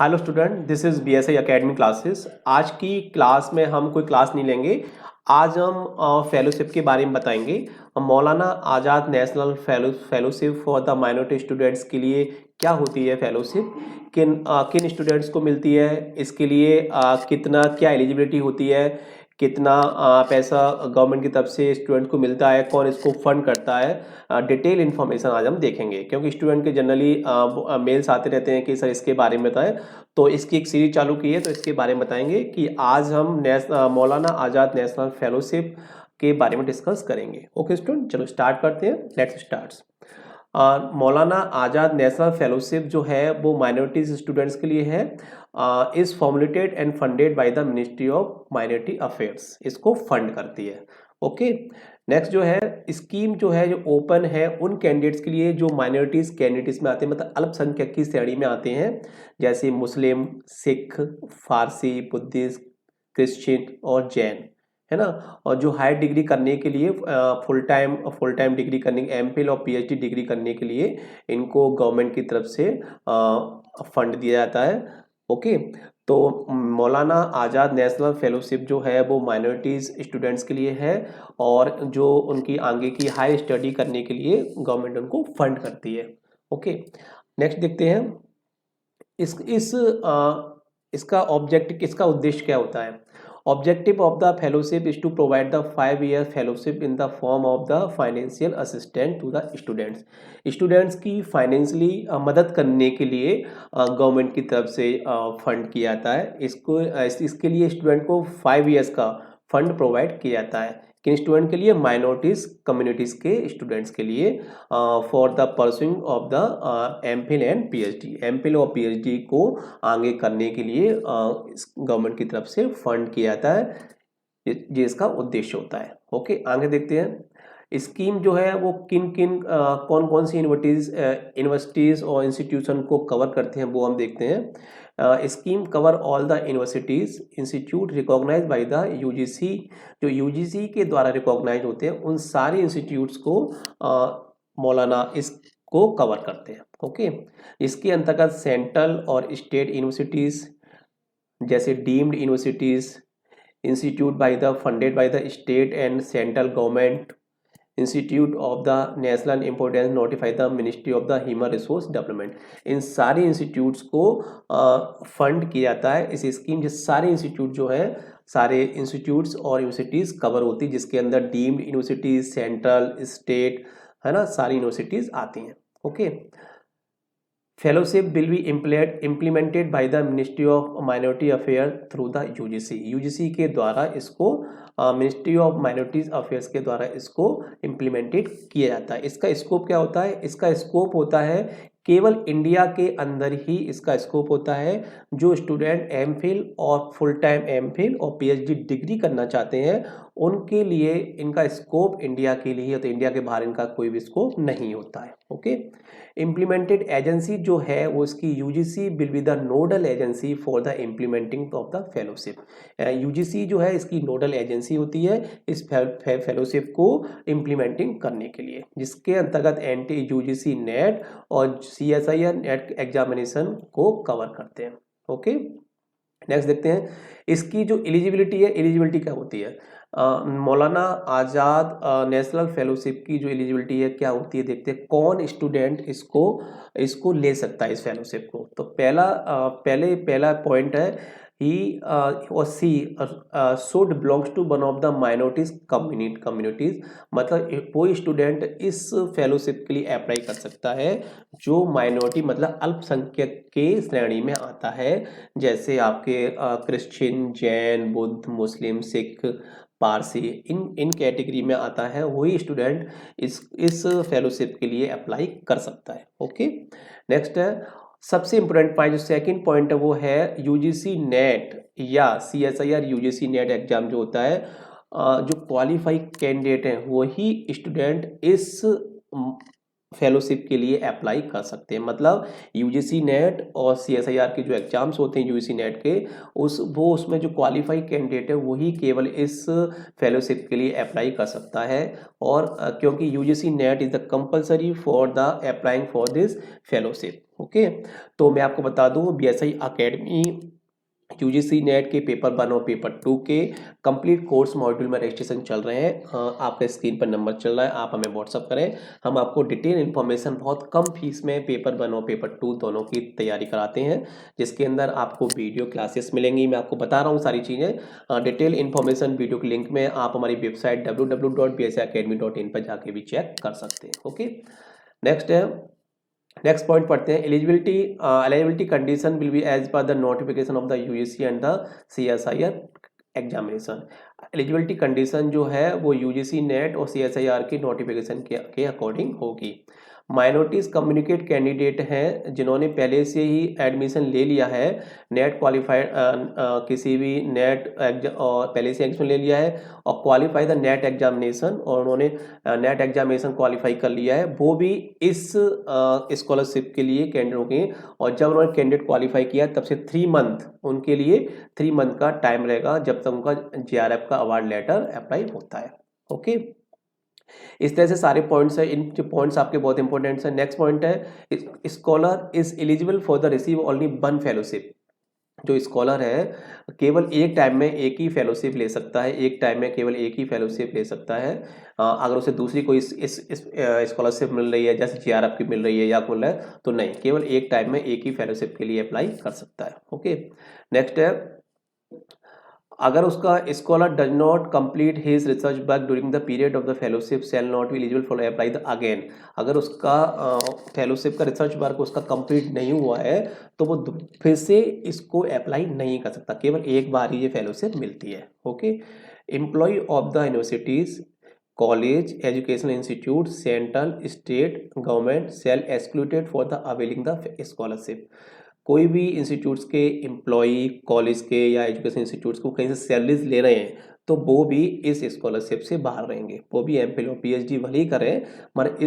Hello student, this is BSI academy classes. आज की class में हम कोई क्लास नहीं लेंगे। आज हम फेलोशिप के बारे में बताएंगे। Maulana Azad national fellowship for the minority students के लिए क्या होती है फेलोशिप, किन स्टूडेंट्स को मिलती है, इसके लिए कितना क्या एलिजिबिलिटी होती है, कितना पैसा गवर्नमेंट की तरफ से स्टूडेंट को मिलता है, कौन इसको फंड करता है। डिटेल इन्फॉर्मेशन आज हम देखेंगे क्योंकि स्टूडेंट के जनरली मेल्स आते रहते हैं कि सर इसके बारे में बताएं। तो इसकी एक सीरीज चालू की है तो इसके बारे में बताएंगे कि आज हम मौलाना आज़ाद नेशनल फेलोशिप के बारे में डिस्कस करेंगे। ओके स्टूडेंट, चलो स्टार्ट करते हैं। Let's start. Maulana Azad national fellowship जो है वो माइनॉरिटीज स्टूडेंट्स के लिए है। Is formulated and funded by the ministry of minority affairs, इसको फंड करती है। ओके, नेक्स्ट जो है स्कीम जो है जो ओपन है उन कैंडिडेट्स के लिए जो माइनॉरिटीज कैंडिडेट्स में आते हैं, मतलब अल्पसंख्यक की श्रेणी में आते हैं, जैसे मुस्लिम, सिख, फारसी, बुद्धिस्ट, क्रिश्चियन और जैन, है ना। और जो हायर डिग्री करने के लिए फुल टाइम डिग्री करने, MPhil और PhD डिग्री करने के लिए इनको गवर्नमेंट की तरफ से फंड दिया जाता है। ओके, तो मौलाना आज़ाद नेशनल फेलोशिप जो है वो माइनॉरिटीज़ स्टूडेंट्स के लिए है और जो उनकी आगे की हाई स्टडी करने के लिए गवर्नमेंट उनको फंड करती है। ओके, नेक्स्ट देखते हैं इसका ऑब्जेक्ट, इसका उद्देश्य क्या होता है। Objective of the fellowship is to provide the 5 year fellowship in the form of the financial assistant to the students की फाइनेंशियली मदद करने के लिए गवर्नमेंट की तरफ से फंड किया जाता है। इसके लिए स्टूडेंट को 5 years का फंड प्रोवाइड किया जाता है। किन स्टूडेंट के लिए? माइनॉरिटीज कम्युनिटीज के स्टूडेंट्स के लिए for the pursuing of the MPhil and PhD। MPhil और PhD को आगे करने के लिए गवर्नमेंट की तरफ से फंड किया जाता है, ये इसका उद्देश्य होता है। ओके, आगे देखते हैं स्कीम जो है वो कौन कौन सी यूनिवर्सिटीज़ और इंस्टीट्यूशन को कवर करते हैं वो हम देखते हैं। Scheme cover all the universities institute recognize by the UGC। जो UGC के द्वारा रिकॉग्नाइज होते हैं उन सारे इंस्टीट्यूट्स को मौलाना इसको कवर करते हैं। ओके, इसके अंतर्गत सेंट्रल और स्टेट यूनिवर्सिटीज़ जैसे deemed universities, institute by the funded by the state and central government, institute of the national importance notify the ministry of the human resource development. इन सारे इंस्टीट्यूट्स को fund किया जाता है इस स्कीम। जिस सारे इंस्टीट्यूट जो है, सारे इंस्टीट्यूट्स और यूनिवर्सिटीज़ कवर होती है, जिसके अंदर डीम्ड यूनिवर्सिटीज़, सेंट्रल, स्टेट, है ना, सारी यूनिवर्सिटीज़ आती हैं। Okay, fellowship will be implemented by the ministry of minority affair through the UGC के द्वारा इसको मिनिस्ट्री ऑफ माइनॉरिटीज अफेयर्स के द्वारा इसको इम्प्लीमेंटेड किया जाता है। इसका स्कोप क्या होता है? इसका स्कोप होता है केवल इंडिया के अंदर ही इसका स्कोप होता है। जो स्टूडेंट MPhil और फुल टाइम MPhil और PhD डिग्री करना चाहते हैं उनके लिए इनका स्कोप इंडिया के लिए, तो इंडिया के बाहर इनका कोई भी स्कोप नहीं होता है। ओके, इम्प्लीमेंटेड एजेंसी जो है वो इसकी UGC will be the nodal agency for the implementing of the fellowship. UGC जो है इसकी नोडल एजेंसी होती है इस फेलोशिप को इम्प्लीमेंटिंग करने के लिए, जिसके अंतर्गत NT-UGC नेट और CSIR नेट एग्जामिनेशन को कवर करते हैं। ओके, नेक्स्ट देखते हैं इसकी जो एलिजिबिलिटी है। एलिजिबिलिटी क्या होती है? मौलाना आज़ाद नेशनल फेलोशिप की जो एलिजिबिलिटी है क्या होती है, देखते हैं कौन स्टूडेंट इसको ले सकता है इस फेलोशिप को। तो पहला पॉइंट है ही और she should belongs to one of the minorities communities. मतलब कोई स्टूडेंट इस फेलोशिप के लिए अप्लाई कर सकता है जो माइनॉरिटी मतलब अल्पसंख्यक के श्रेणी में आता है, जैसे आपके क्रिश्चियन, जैन, बुद्ध, मुस्लिम, सिख, पारसी, इन कैटेगरी में आता है, वही स्टूडेंट इस फेलोशिप के लिए अप्लाई कर सकता है। ओके, नेक्स्ट है सबसे इम्पोर्टेंट पॉइंट, जो सेकंड पॉइंट है वो है UGC नेट या CSIR UGC नेट एग्जाम जो होता है, जो क्वालिफाई कैंडिडेट हैं वही स्टूडेंट इस फेलोशिप के लिए अप्लाई कर सकते हैं। मतलब UGC नेट और CSIR के जो एग्जाम्स होते हैं UGC नेट के, उसमें जो क्वालिफाई कैंडिडेट है वही केवल इस फेलोशिप के लिए अप्लाई कर सकता है। और क्योंकि UGC net is the compulsory for the applying for this fellowship. Okay, तो मैं आपको बता दूं BSI अकेडमी UGC नेट के पेपर 1 और पेपर 2 के कंप्लीट कोर्स मॉड्यूल में रजिस्ट्रेशन चल रहे हैं। आपके स्क्रीन पर नंबर चल रहा है, आप हमें व्हाट्सअप करें। हम आपको डिटेल इन्फॉर्मेशन बहुत कम फीस में पेपर 1 और पेपर 2 दोनों की तैयारी कराते हैं, जिसके अंदर आपको वीडियो क्लासेस मिलेंगी। मैं आपको बता रहा हूँ सारी चीज़ें, डिटेल इन्फॉर्मेशन वीडियो के लिंक में आप हमारी वेबसाइट www.bsiacademy.in पर जाके भी चेक कर सकते हैं। ओके, नेक्स्ट पॉइंट पढ़ते हैं। Eligibility condition will be as per the notification of the UGC and the CSIR examination. Eligibility condition जो है वो UGC नेट और CSIR के नोटिफिकेशन के अकॉर्डिंग होगी। माइनॉरिटीज कम्युनिकेट कैंडिडेट हैं जिन्होंने पहले से ही एडमिशन ले लिया है, नेट क्वालिफाइड किसी भी नेट और पहले से एडमिशन ले लिया है और क्वालिफाई द नेट एग्जामिनेशन, और उन्होंने नेट एग्जामिनेशन क्वालिफाई कर लिया है, वो भी इस स्कॉलरशिप के लिए कैंडिडेट होंगे। और जब उन्होंने कैंडिडेट क्वालिफाई किया तब से 3 मंथ उनके लिए 3 मंथ का टाइम रहेगा जब तक उनका JRF का अवार्ड लेटर अप्लाई होता है। ओके, इस तरह से सारे पॉइंट्स है, इन जो पॉइंट्स आपके बहुत इंपॉर्टेंट है। नेक्स्ट पॉइंट है scholar is eligible for the receive only 1 fellowship. जो स्कॉलर है केवल एक टाइम में एक ही फेलोशिप ले सकता है, एक टाइम में केवल एक ही फेलोशिप ले सकता है। अगर उसे दूसरी कोई स्कॉलरशिप मिल रही है, जैसे JRF की मिल रही है या मिल रहा है, तो नहीं, केवल एक टाइम में एक ही फेलोशिप के लिए अप्लाई कर सकता है। ओके, नेक्स्ट है अगर उसका scholar does not complete his research work during the period of the fellowship shall not be eligible for apply the again. अगर उसका फेलोशिप का रिसर्च वर्क उसका कंप्लीट नहीं हुआ है तो वो फिर से इसको अप्लाई नहीं कर सकता, केवल एक बार ही ये फेलोशिप मिलती है। Okay, employ of the universities college educational institute central state government cell excluded for the availing the scholarship. कोई भी इंस्टीट्यूट्स के एम्प्लॉई कॉलेज के या एजुकेशन इंस्टीट्यूट्स को कहीं से सैलरीज ले रहे हैं तो वो भी इस स्कॉलरशिप से बाहर रहेंगे, वो भी MPhil और PhD भले ही करें मगर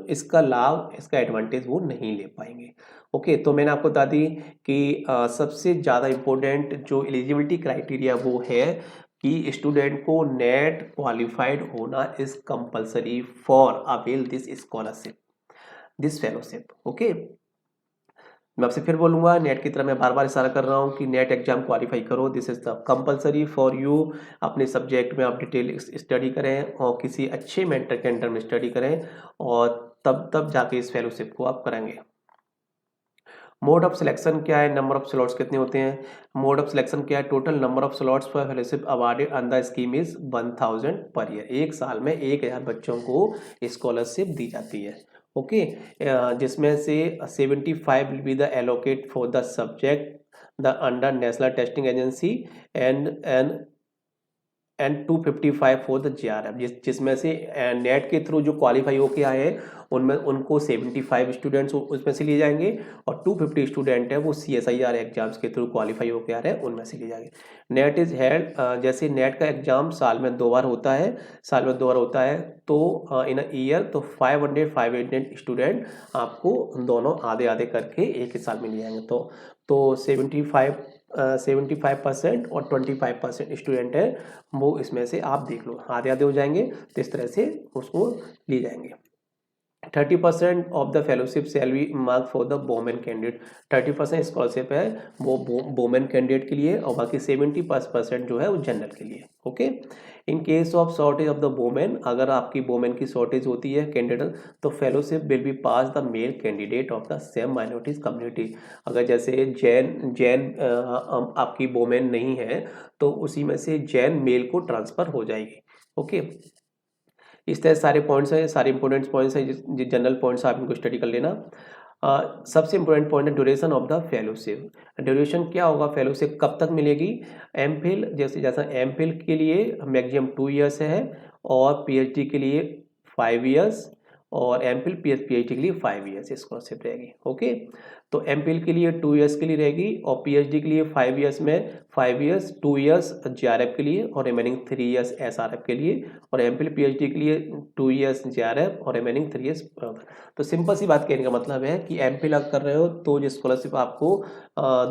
इसका लाभ, इसका एडवांटेज वो नहीं ले पाएंगे। ओके, तो मैंने आपको बता दी कि सबसे ज़्यादा इम्पोर्टेंट जो एलिजिबिलिटी क्राइटेरिया वो है कि स्टूडेंट को नेट क्वालिफाइड होना is compulsory for avail this scholarship, this fellowship. Okay, मैं आपसे फिर बोलूँगा, नेट की तरह मैं बार बार इशारा कर रहा हूँ कि नेट एग्जाम क्वालिफाई करो, this is the compulsory for you. अपने सब्जेक्ट में आप डिटेल स्टडी करें और किसी अच्छे मेंटर के अंडर में स्टडी करें और तब जाके इस फेलोशिप को आप करेंगे। मोड ऑफ सिलेक्शन क्या है, नंबर ऑफ स्लॉट्स कितने होते हैं? मोड ऑफ सिलेक्शन क्या है? Total number of slots for fellowship awarded under scheme is 1000 per year. एक साल में 1000 बच्चों को स्कॉलरशिप दी जाती है। ओके, जिसमें से 75 will be the allocate for the subject the under national testing agency and 255 for the JRF, जिसमें से नेट के थ्रू जो क्वालिफाई होके आए हैं उनमें उनको 75 स्टूडेंट्स उसमें से लिए जाएंगे और 250 स्टूडेंट है वो CSIR एग्जाम्स के थ्रू क्वालिफाई होके आ रहे हैं, उनमें से लिए जाएंगे। नेट इज हेल्ड, जैसे नेट का एग्जाम साल में 2 बार होता है, तो इन अ ईयर तो 500 स्टूडेंट आपको दोनों आधे आधे करके एक ही साल में लिए जाएंगे। तो 75% और 25% स्टूडेंट है वो इसमें से आप देख लो आधे आधे हो जाएंगे, तो इस तरह से उसको लिए जाएंगे। 30% of the fellowship shall be mark for the women candidate. 30% scholarship है वो वोमेन कैंडिडेट के लिए और बाकी 70% जो है वो जनरल के लिए। Okay, in case of shortage of the women, अगर आपकी वोमेन की शॉर्टेज होती है कैंडिडेट तो fellowship will be pass the male candidate of the same minorities community. अगर जैसे जैन आपकी वोमेन नहीं है तो उसी में से जैन मेल को ट्रांसफर हो जाएगी। ओके, इस तरह सारे पॉइंट्स हैं, सारे इंपॉर्टेंट पॉइंट्स हैं, जो जनरल पॉइंट्स आप इनको स्टडी कर लेना। सबसे इंपॉर्टेंट पॉइंट है duration of the fellowship. Duration क्या होगा, फेलोशिप कब तक मिलेगी? MPhil जैसा MPhil के लिए मैक्सिमम 2 ईयर्स है और PhD के लिए 5 ईयर्स और MPhil PhD के लिए 5 ईयर्स स्कॉलरशिप रहेगी। ओके, तो MPhil के लिए 2 ईयर्स के लिए रहेगी और PhD के लिए 5 ईयर्स में 5 ईयर्स 2 ईयर्स JRF के लिए और रिमेनिंग 3 ईयर्स SRF के लिए, और MPhil PhD के लिए 2 ईयर्स JRF और रिमेनिंग 3 ईयर्स। तो सिंपल सी बात कहने का मतलब है कि MPhil अगर कर रहे हो तो ये स्कॉलरशिप आपको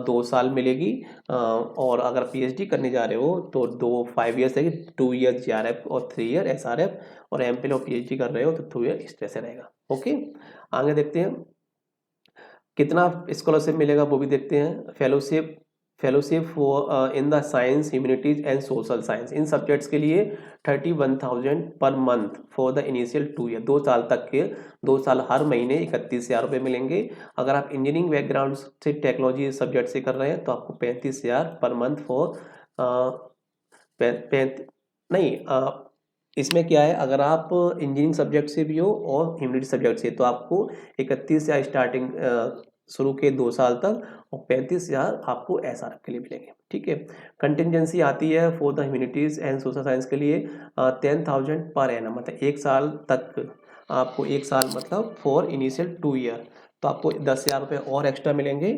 2 साल मिलेगी, और अगर PhD करने जा रहे हो तो 5 ईयर्स रहेगी, 2 ईयर्स JRF और 3 ईयर SRF, और MPhil और PhD कर रहे हो तो 2 ईयर इस तरह से रहेगा। ओके, आगे देखते हैं। कितना स्कॉलरशिप मिलेगा वो भी देखते हैं। Fellowship in the science, humanities and social science, in subjects के लिए 31,000 per month for the initial 2 year, 2 साल तक के, 2 साल हर महीने 31,000 रुपये मिलेंगे। अगर आप इंजीनियरिंग बैकग्राउंड से टेक्नोलॉजी सब्जेक्ट से कर रहे हैं तो आपको 35,000 पर मंथ फॉर नहीं, इसमें क्या है, अगर आप इंजीनियरिंग सब्जेक्ट से भी हो और ह्यूमैनिटीज सब्जेक्ट से, तो आपको 31,000 स्टार्टिंग शुरू के 2 साल तक, और 35,000 आपको एसआरएफ के लिए मिलेंगे। ठीक है। कंटिजेंसी आती है for the humanities and social science के लिए 10,000 पर एनम, मतलब 1 साल तक आपको, 1 साल मतलब फॉर इनिशियल 2 ईयर, तो आपको 10,000 रुपये और एक्स्ट्रा मिलेंगे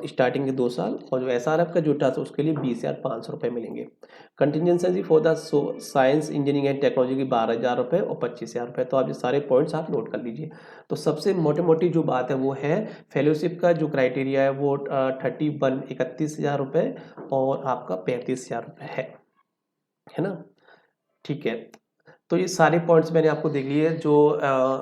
स्टार्टिंग के 2 साल, और जो एसआरएफ का जो था उसके लिए 20,500 रुपये मिलेंगे। Contingency for the science, engineering and technology की 12,000 रुपये और 25,000 रुपये। तो आप ये सारे पॉइंट्स आप नोट कर लीजिए। तो सबसे मोटी मोटी जो बात है वो है, फेलोशिप का जो क्राइटेरिया है वो 31,000 रुपये और आपका 35,000 रुपये है ना। ठीक है। तो ये सारे पॉइंट्स मैंने आपको देख लिए। जो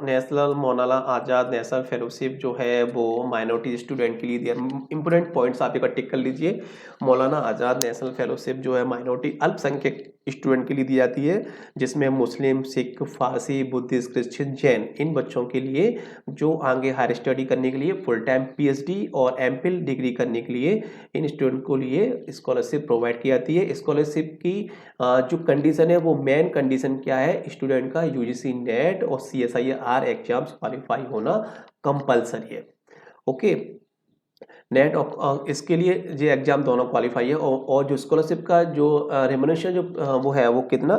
नेशनल मौलाना आज़ाद नेशनल फेलोशिप जो है वो माइनॉरिटी स्टूडेंट के लिए दिया। इंपॉर्टेंट पॉइंट्स आप एक टिक कर लीजिए। मौलाना आज़ाद नेशनल फेलोशिप जो है माइनॉरिटी अल्पसंख्यक स्टूडेंट के लिए दी जाती है, जिसमें मुस्लिम, सिख, फारसी, बुद्धिस्ट, क्रिश्चियन, जैन, इन बच्चों के लिए जो आगे हायर स्टडी करने के लिए, फुल टाइम पीएचडी और एमफिल डिग्री करने के लिए, इन स्टूडेंट को लिए स्कॉलरशिप प्रोवाइड की जाती है। स्कॉलरशिप की जो कंडीशन है वो मेन कंडीशन क्या है, स्टूडेंट का यूजीसी नेट और CSIR एग्जाम्स क्वालिफाई होना कंपलसरी है। ओके। नेट और इसके लिए ये एग्जाम दोनों क्वालिफाई है, और जो स्कॉलरशिप का जो रेम्युनरेशन जो वो है वो कितना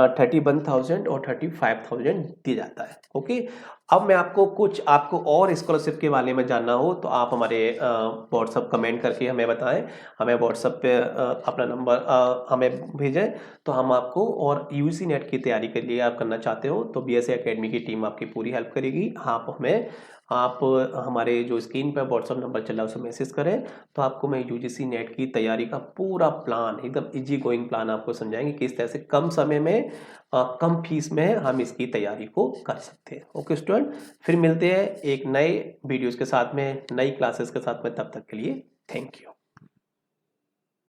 31,000 और 35,000 दिया जाता है। ओके। अब मैं आपको और स्कॉलरशिप के बारे में जानना हो तो आप हमारे व्हाट्सअप कमेंट करके हमें बताएं, हमें व्हाट्सअप पे अपना नंबर हमें भेजें, तो हम आपको, और यूजीसी नेट की तैयारी के लिए आप करना चाहते हो तो BSA एकेडमी की टीम आपकी पूरी हेल्प करेगी। आप हमारे जो स्क्रीन पर व्हाट्सअप नंबर चल रहा है उसे मैसेज करें, तो आपको मैं यूजीसी नेट की तैयारी का पूरा प्लान, एकदम इजी गोइंग प्लान आपको समझाएंगे किस तरह से कम समय में कम फीस में हम इसकी तैयारी को कर सकते हैं। ओके स्टूडेंट, फिर मिलते हैं एक नए वीडियोस के साथ में, नई क्लासेस के साथ में। तब तक के लिए थैंक यू।